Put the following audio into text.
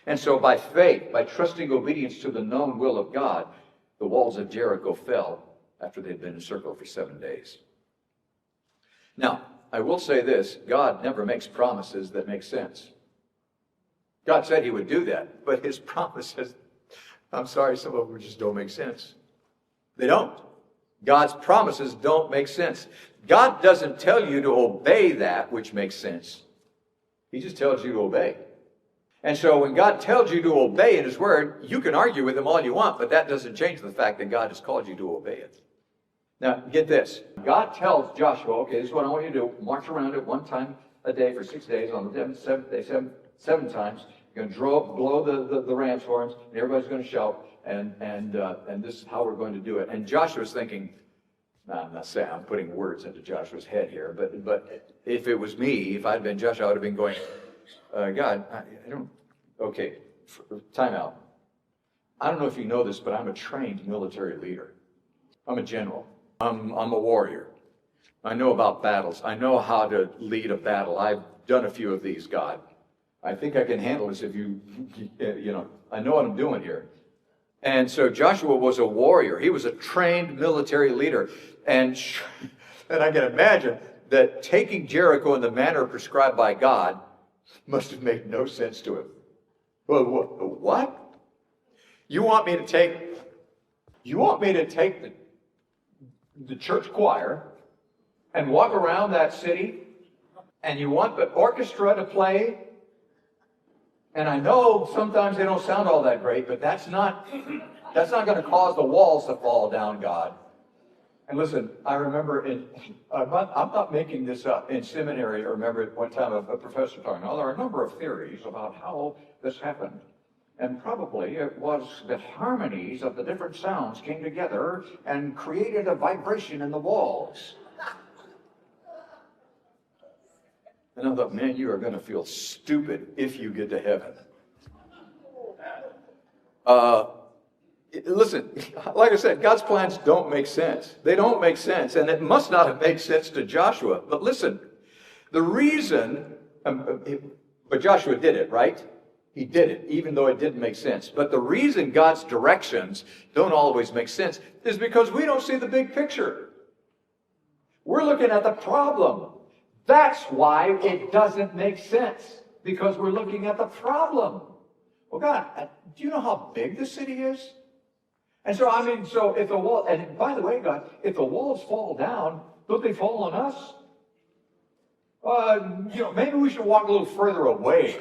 And so by faith, by trusting obedience to the known will of God, the walls of Jericho fell after they'd been encircled for 7 days. Now, I will say this, God never makes promises that make sense. God said he would do that, but his promises, I'm sorry, some of them just don't make sense. They don't. God's promises don't make sense. God doesn't tell you to obey that which makes sense. He just tells you to obey. And so when God tells you to obey in his word, you can argue with him all you want, but that doesn't change the fact that God has called you to obey it. Now, get this. God tells Joshua, okay, this is what I want you to do. March around it 1 time a day for 6 days. On the seventh day, seven times. You're going to blow the ram's horns, and everybody's going to shout, and this is how we're going to do it. And Joshua's thinking, I'm not saying I'm putting words into Joshua's head here, but if it was me, if I'd been Joshua, I would have been going, God, I don't, okay, time out. I don't know if you know this, but I'm a trained military leader. I'm a general. I'm a warrior. I know about battles. I know how to lead a battle. I've done a few of these, God. I think I can handle this if you know, I know what I'm doing here. And so Joshua was a warrior. He was a trained military leader. And I can imagine that taking Jericho in the manner prescribed by God must have made no sense to him. Well, what? You want me to take the church choir and walk around that city, and you want the orchestra to play? And I know sometimes they don't sound all that great, but that's not going to cause the walls to fall down, God. And listen, I remember I'm not making this up. In seminary, I remember at one time a professor talking, there are a number of theories about how this happened. And probably it was the harmonies of the different sounds came together and created a vibration in the walls. And I thought, man, you are going to feel stupid if you get to heaven. Listen, like I said, God's plans don't make sense. They don't make sense, and it must not have made sense to Joshua. But listen, the reason, but Joshua did it, right? He did it, even though it didn't make sense. But the reason God's directions don't always make sense is because we don't see the big picture. We're looking at the problem. That's why it doesn't make sense, because we're looking at the problem. Well, God, do you know how big the city is? And so, so if the wall, and by the way, God, if the walls fall down, don't they fall on us? Maybe we should walk a little further away